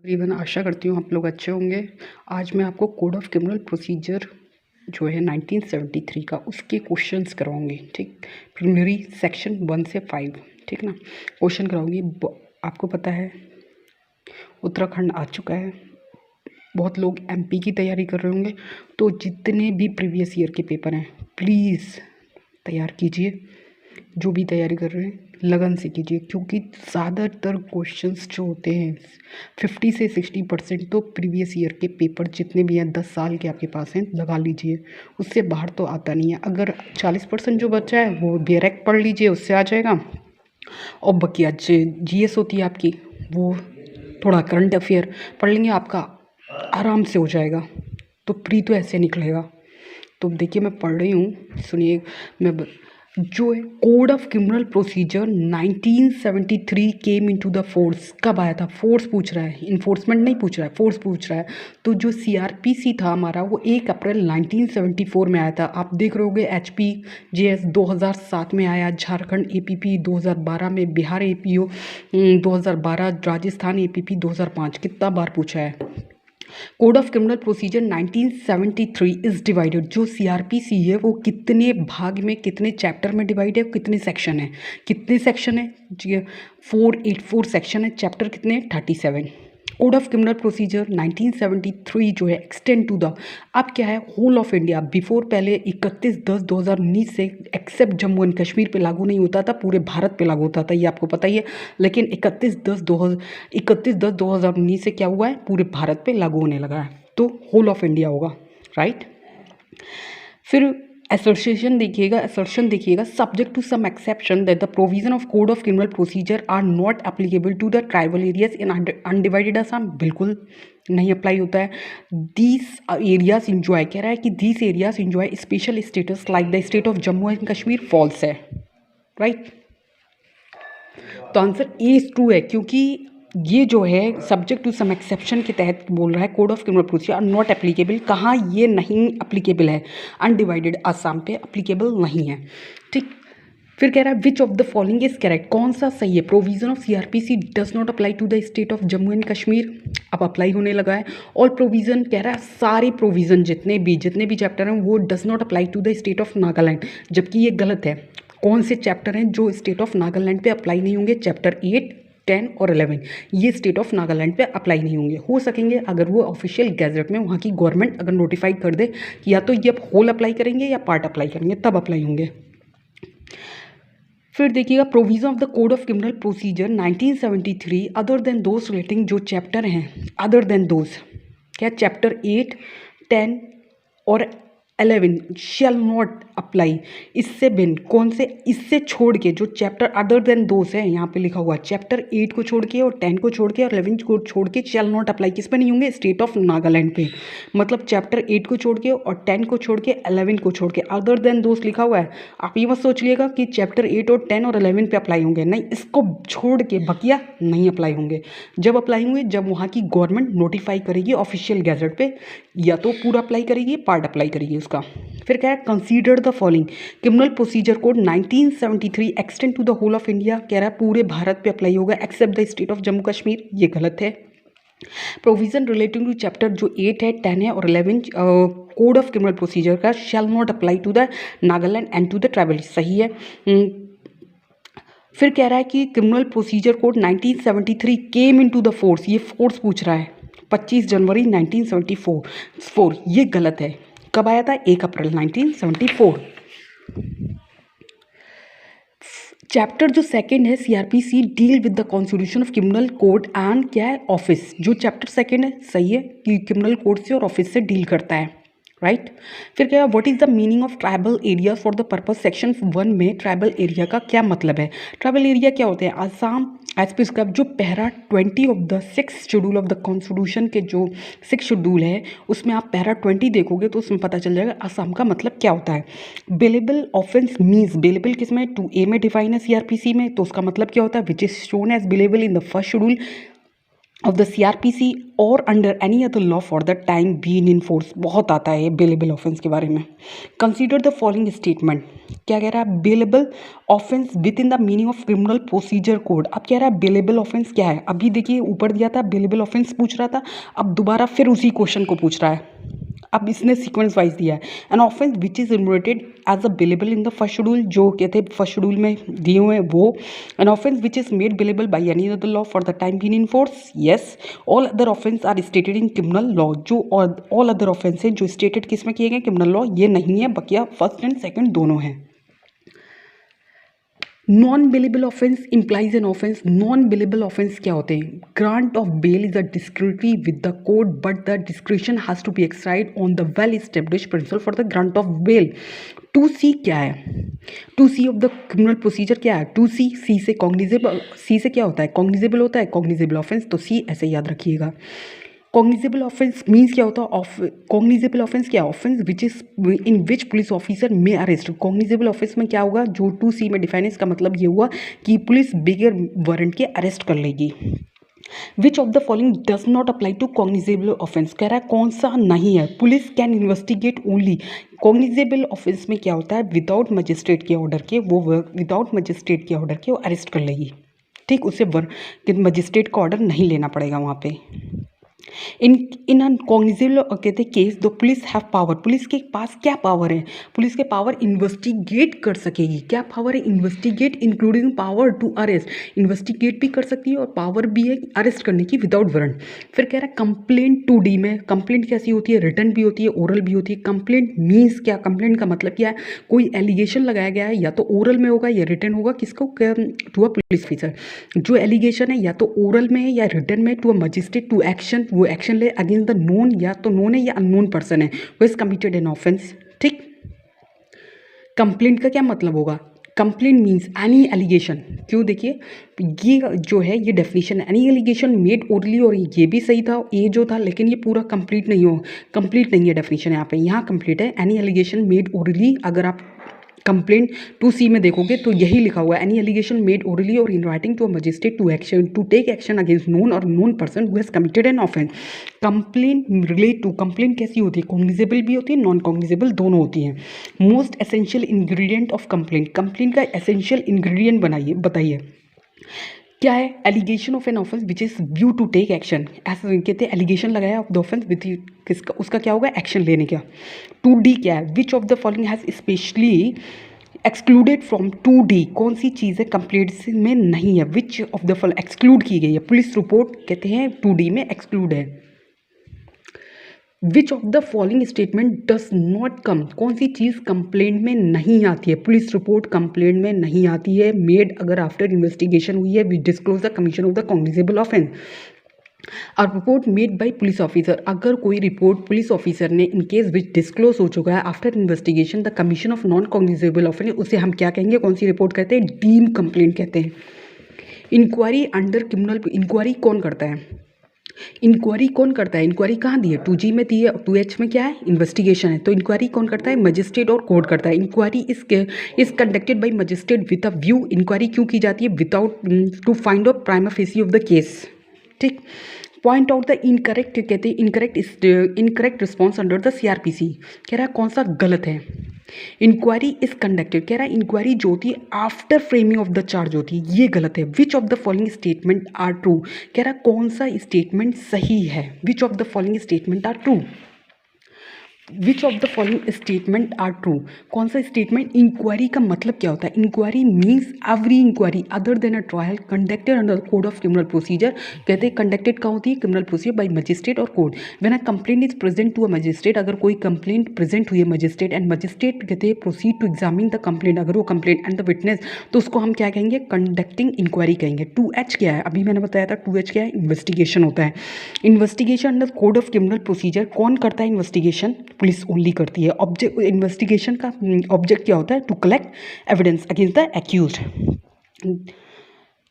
तकरीबन आशा करती हूँ आप लोग अच्छे होंगे। आज मैं आपको कोड ऑफ क्रिमिनल प्रोसीजर जो है 1973 का उसके क्वेश्चंस करवाऊँगी। ठीक, प्रिलिमिनरी सेक्शन 1 से 5, ठीक ना। क्वेश्चन कराऊँगी। आपको पता है उत्तराखंड आ चुका है, बहुत लोग एमपी की तैयारी कर रहे होंगे, तो जितने भी प्रीवियस ईयर के पेपर हैं प्लीज़ तैयार कीजिए। जो भी तैयारी कर रहे हैं लगन से कीजिए, क्योंकि ज़्यादातर क्वेश्चंस जो होते हैं 50 से 60% तो प्रीवियस ईयर के पेपर जितने भी हैं 10 साल के आपके पास हैं लगा लीजिए, उससे बाहर तो आता नहीं है। अगर 40% जो बचा है वो डायरेक्ट पढ़ लीजिए, उससे आ जाएगा। और बकिया जीएस होती है आपकी, वो थोड़ा करंट अफेयर पढ़ लेंगे, आपका आराम से हो जाएगा। तो प्री तो ऐसे निकलेगा। तो देखिए मैं पढ़ रही हूँ, सुनिए। जो है code of criminal procedure 1973 came into the force. कब आया था? फोर्स पूछ रहा है, इन्फोर्समेंट नहीं पूछ रहा है, फोर्स पूछ रहा है। तो जो सीआरपीसी था हमारा वो 1 अप्रैल 1974 में आया था। आप देख रहे होगे एचपीजेएस 2007 में आया, झारखंड एपीपी 2012 में, बिहार एपीओ 2012, राजस्थान एपीपी 2005। कितना बार पूछा है। Code of criminal procedure 1973 is divided. जो सीआरपीसी है वो कितने भाग में, कितने चैप्टर में डिवाइड है, कितने सेक्शन है? कितने सेक्शन है जी? 484 सेक्शन है। चैप्टर कितने? 37। कोड ऑफ क्रिमिनल प्रोसीजर 1973 जो है एक्सटेंड टू द, अब क्या है, होल ऑफ इंडिया। बिफोर पहले 31/10/2019 से एक्सेप्ट जम्मू एंड कश्मीर पे लागू नहीं होता था, पूरे भारत पे लागू होता था, ये आपको पता ही है। लेकिन 31/10/2019 से क्या हुआ है, पूरे भारत पे लागू होने लगा है, तो होल ऑफ इंडिया होगा, राइट। फिर assertion देखिएगा, subject to some exception that the provision of code of criminal procedure are not applicable to the tribal areas in undivided Assam. बिल्कुल नहीं अप्लाई होता है। दीज एरियाज इंजॉय, कह रहा है कि these areas enjoy special status like the state of Jammu and Kashmir. False है, right. तो आंसर ए ट्रू है, क्योंकि ये जो है सब्जेक्ट टू सम एक्सेप्शन के तहत बोल रहा है code of criminal procedure are not applicable. कहाँ ये नहीं एप्लीकेबल है? अनडिवाइडेड आसाम पे एप्लीकेबल नहीं है, ठीक। फिर कह रहा है which of the following is correct, कौन सा सही है? Provision of CrPC does not apply to the state of Jammu and Kashmir, अब अप्लाई होने लगा है। ऑल प्रोविजन, कह रहा है सारे प्रोविजन जितने भी चैप्टर हैं वो does not apply to the state of Nagaland, जबकि ये गलत है। कौन से चैप्टर हैं जो स्टेट ऑफ नागालैंड पे अप्लाई नहीं होंगे? चैप्टर 8, 10 और 11, ये स्टेट ऑफ नागालैंड पे अप्लाई नहीं होंगे। हो सकेंगे अगर वो ऑफिशियल गैजेट में वहाँ की गवर्नमेंट अगर नोटिफाइड कर दे कि या तो ये होल अप्लाई करेंगे या पार्ट अप्लाई करेंगे, तब अप्लाई होंगे। फिर देखिएगा provision of the code of criminal procedure 1973 other than those relating, जो चैप्टर हैं अदर देन दोज, क्या? चैप्टर 8, 10 और 11 शेल नॉट अप्लाई। इससे भिन्न कौन से? इससे छोड़ के जो चैप्टर अदर देन दोस है, यहाँ पे लिखा हुआ चैप्टर 8 को छोड़ के और 10 को छोड़ के और 11 को छोड़ के शेल नॉट अप्लाई। किस पे नहीं होंगे? स्टेट ऑफ नागालैंड पे। मतलब चैप्टर 8 को छोड़ के और 10 को छोड़ के 11 को छोड़ के अदर देन दोस लिखा हुआ है। आप ये मत सोच लिएगा कि चैप्टर 8 और 10 और 11 पे अप्लाई होंगे, नहीं, इसको छोड़ के बकिया नहीं अप्लाई होंगे। जब अप्लाई होंगे जब वहाँ की गवर्नमेंट नोटिफाई करेगी ऑफिशियल गैजेट पे, या तो पूरा अप्लाई करेगी पार्ट अप्लाई करेगी उसका। फिर क्या है, consider the following criminal procedure code 1973 extend to the whole of India, कह रहा है पूरे भारत पे अप्लाई होगा except the state of Jammu Kashmir, ये गलत है। प्रोविजन रिलेटिंग टू चैप्टर जो 8 है, 10 है और 11 कोड ऑफ क्रिमिनल प्रोसीजर का shall not apply to the Nagaland and to the tribal, सही है। फिर कह रहा है कि criminal procedure code 1973 came into the force, ये फोर्स पूछ रहा है 25 जनवरी 1974, ये गलत है। कब आया था? 1 अप्रैल 1974। चैप्टर जो सेकंड है CrPC deal with the constitution of criminal code and क्या है, ऑफिस। जो चैप्टर सेकंड है सही है कि क्रिमिनल कोड से और ऑफिस से डील करता है, राइट। फिर क्या है, what is the meaning of tribal area for the purpose, section 1 में ट्राइबल एरिया का क्या मतलब है? ट्राइबल एरिया क्या होते हैं? आसाम एज प्रिस्क्राइब, जो para 20 of the 6th schedule of the constitution के जो 6 शेड्यूल है उसमें आप पैरा 20 देखोगे तो उसमें पता चल जाएगा आसाम का मतलब क्या होता है। बेलेबल ऑफेंस मीन्स, बेलेबल किसमें? 2A में डिफाइन है सीआरपीसी में, तो उसका मतलब क्या होता है? Which is shown as bailable in the first schedule of the CRPC और under any other law for the time been in force. बहुत आता है बेलेबल ऑफेंस के बारे में। Consider the following statement. क्या कह रहा है? Bailable offence within the meaning of criminal procedure code. अब कह रहा है बेलेबल ऑफेंस क्या है? अभी देखिए ऊपर दिया था बेलेबल ऑफेंस पूछ रहा था, अब दोबारा फिर उसी क्वेश्चन को पूछ रहा है। अब इसने सीक्वेंस वाइज दिया है। An offence which is enumerated as a bailable in the first schedule, जो कहते हैं फर्स्ट शेड्यूल में दिए हुए हैं वो। An offence which is made bailable by any other law for the time been in force, yes. All other offence are stated in criminal law, जो all other offence हैं जो स्टेटेड किस में किए गए? Criminal law. ये नहीं है, बकिया फर्स्ट एंड सेकंड दोनों हैं। Non bailable offence implies an offence. Non bailable offence क्या होते हैं? Grant of bail is a discretionary with the court but the discretion has to be exercise on the well established principle for the grant of bail. 2C क्या है? 2C of the criminal procedure क्या है? 2C, सी से cognizable, सी से क्या होता है? Cognizable होता है, कॉग्निजेबल ऑफेंस, तो सी ऐसे याद रखिएगा। कॉग्निजेबल ऑफेंस मीन्स क्या होता है? कॉग्निजेबल ऑफेंस क्या? Offence which is in which police officer में अरेस्ट। कॉग्निजेबल ऑफेंस में क्या होगा? जो 2C में डिफाइन है, इसका मतलब ये हुआ कि पुलिस बिगर वारंट के अरेस्ट कर लेगी। Which of the following does not apply to cognizable offence. कह रहा है कौन सा नहीं है? Police can investigate only. Cognizable offence में क्या होता है? विदाउट मजिस्ट्रेट के ऑर्डर के वो विदाउट मजिस्ट्रेट के ऑर्डर के वो अरेस्ट कर लेगी। ठीक, उससे मजिस्ट्रेट का ऑर्डर नहीं लेना पड़ेगा वहाँ पे। इन अनकॉग्निजेबल कहते case the police have power. Police के पास क्या पावर है? पुलिस के पावर इन्वेस्टिगेट कर सकेगी। क्या पावर है? Investigate, including power to arrest. Investigate भी कर सकती है और पावर भी है अरेस्ट करने की विदाउट वारंट। फिर कह रहा है कंप्लेंट 2D में। कंप्लेंट कैसी होती है? रिटर्न भी होती है, ओरल भी होती है। कंप्लेंट मीन्स क्या? कंप्लेंट का मतलब क्या है? कोई एलिगेशन लगाया गया है, या तो ओरल में होगा या रिटर्न होगा, किसको? To a police officer. जो एलिगेशन है या तो ओरल में है या रिटर्न में, to a magistrate to action, वो एक्शन ले अगेंस्ट द नोन, या तो नोन है या अननोन पर्सन है, वो इज कमिटेड एन ऑफेंस। ठीक, कंप्लेंट का क्या मतलब होगा? Complaint means any allegation. क्यों? देखिए ये जो है ये डेफिनेशन है, एनी एलिगेशन मेड ओरली, और ये भी सही था ये जो था, लेकिन ये पूरा कंप्लीट नहीं हो, कंप्लीट नहीं है डेफिनेशन यहाँ पे। यहाँ कंप्लीट है, एनी एलिगेशन मेड ओरली। अगर आप कंप्लेंट 2C में देखोगे तो यही लिखा हुआ है, any allegation made orally or in writing to a magistrate to action to take action against known or known person who has committed an offence. Complaint relate to, complaint कैसी होती है? कॉग्निजेबल भी होती है, नॉन कॉग्निजेबल दोनों होती हैं। Most essential ingredient of complaint. Complaint का एसेंशियल इंग्रेडिएंट बताइए क्या है? Allegation of an offence which is view to take action. ऐसे कहते हैं एलिगेशन लगाया ऑफ द ऑफेंस विथ किसका, उसका क्या होगा? एक्शन लेने का। 2D क्या है? Which of the following has specially excluded from 2D। कौन सी चीज़ें कंप्लेंट में नहीं है? Which of the following exclude की गई है? पुलिस रिपोर्ट कहते हैं 2D में एक्सक्लूड है। Which of the following statement does not come. कौन सी चीज़ कंप्लेंट में नहीं आती है? पुलिस रिपोर्ट कंप्लेंट में नहीं आती है। मेड अगर आफ्टर इन्वेस्टिगेशन हुई है, which disclose the commission of the cognizable offence. और report made by police officer. अगर कोई रिपोर्ट पुलिस ऑफिसर ने इन केस विच डिस्क्लोज हो चुका है after investigation the commission of non cognizable offence, उसे हम क्या कहेंगे? कौन सी रिपोर्ट कहते हैं? डीम कंप्लेंट कहते हैं। इंक्वायरी अंडर क्रिमिनल, इंक्वायरी कौन करता है? इंक्वायरी कौन करता है? इंक्वायरी कहाँ दी है? 2G में दी है, 2H में क्या है? इन्वेस्टिगेशन है। तो इंक्वायरी कौन करता है? मजिस्ट्रेट और कोर्ट करता है। Inquiry is conducted by magistrate with a view. Inquiry क्यों की जाती है? Without to find out prima facie of the case. ठीक, पॉइंट आउट द इनकरेक्ट कहते हैं, incorrect response under the CRPC। कह रहा है कौन सा गलत है? इंक्वायरी इज कंडक्टेड, कह रहा है इंक्वायरी जो होती है after framing of the charge होती है, ये गलत है। Which of the following statement are true. कह रहा है कौन सा स्टेटमेंट सही है? Which of the following statement are true. Which of the following statement are true. कौन सा स्टेटमेंट? इंक्वायरी का मतलब क्या होता है? Inquiry means every inquiry other than a trial conducted under the code of criminal procedure. कहते हैं conducted कहाँ होती है? क्रिमिनल प्रोसीजर बाय मजिस्ट्रेट और court. When a complaint is present to a magistrate, अगर कोई कंप्लेंट प्रेजेंट हुई है मजिस्ट्रेट एंड मजिस्ट्रेट कहते हैं proceed to examine the complaint, अगर वो कंप्लेंट एंड द विटनेस, तो उसको हम क्या कहेंगे? कंडक्टिंग इंक्वायरी कहेंगे। 2H क्या है? अभी मैंने बताया था 2H क्या है? इन्वेस्टिगेशन होता है। Investigation under code of criminal procedure कौन करता है? इन्वेस्टिगेशन पुलिस ओनली करती है। ऑब्जेक्ट इन्वेस्टिगेशन का ऑब्जेक्ट क्या होता है? To collect evidence against the accused.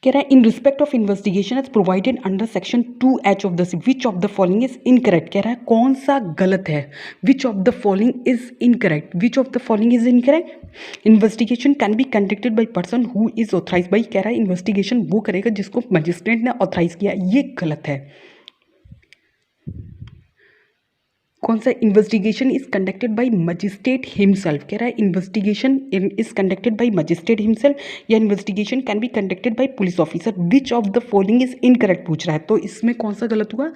कह रहा है in respect of investigation as provided under section 2H of the which of the following is incorrect. कह रहा है कौन सा गलत है, which of the following is incorrect, which of the following is incorrect. Investigation can be conducted by person who is authorise by. कह रहा है इन्वेस्टिगेशन वो करेगा जिसको मजिस्ट्रेट ने ऑथराइज किया, ये गलत है। कौन सा, investigation is conducted by magistrate himself. कह रहा है investigation is conducted by magistrate himself या investigation can be conducted by police officer. Which of the following is incorrect पूछ रहा है, तो इसमें कौन सा गलत हुआ,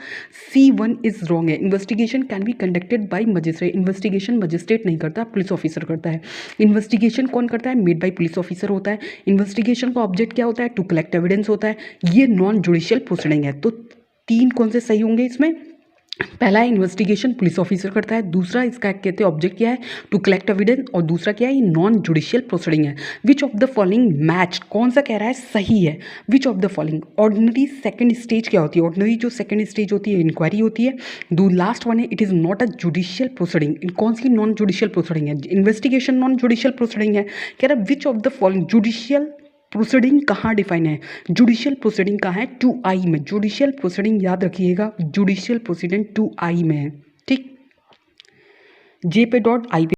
C1 इज रॉन्ग है। Investigation can be conducted by magistrate, investigation magistrate नहीं करता, पुलिस ऑफिसर करता है। इन्वेस्टिगेशन कौन करता है, मेड बाय पुलिस ऑफिसर होता है। इन्वेस्टिगेशन का ऑब्जेक्ट क्या होता है, टू कलेक्ट एविडेंस होता है। ये नॉन जुडिशियल प्रोसीडिंग है। तो 3 कौन से सही होंगे इसमें, पहला है इन्वेस्टिगेशन पुलिस ऑफिसर करता है, दूसरा इसका कहते हैं ऑब्जेक्ट क्या है, टू कलेक्ट एविडेंस, और दूसरा क्या है, ये नॉन जुडिशियल प्रोसीडिंग है। Which of the following match, कौन सा कह रहा है सही है, which of the following. Ordinary second stage क्या होती है, ऑर्डिनरी जो सेकंड स्टेज होती है इंक्वायरी होती है। लास्ट वन है it is not a judicial proceeding. कौन सी नॉन जुडिशियल प्रोसीडिंग है, इन्वेस्टिगेशन नॉन जुडिशियल प्रोसीडिंग है। कह रहा है which of the following, judicial proceeding कहाँ डिफाइन है, जुडिशियल प्रोसीडिंग कहाँ है, 2I में। जुडिशियल प्रोसीडिंग याद रखिएगा, जुडिशियल प्रोसीडिंग 2I में है, ठीक। J पे डॉट I पे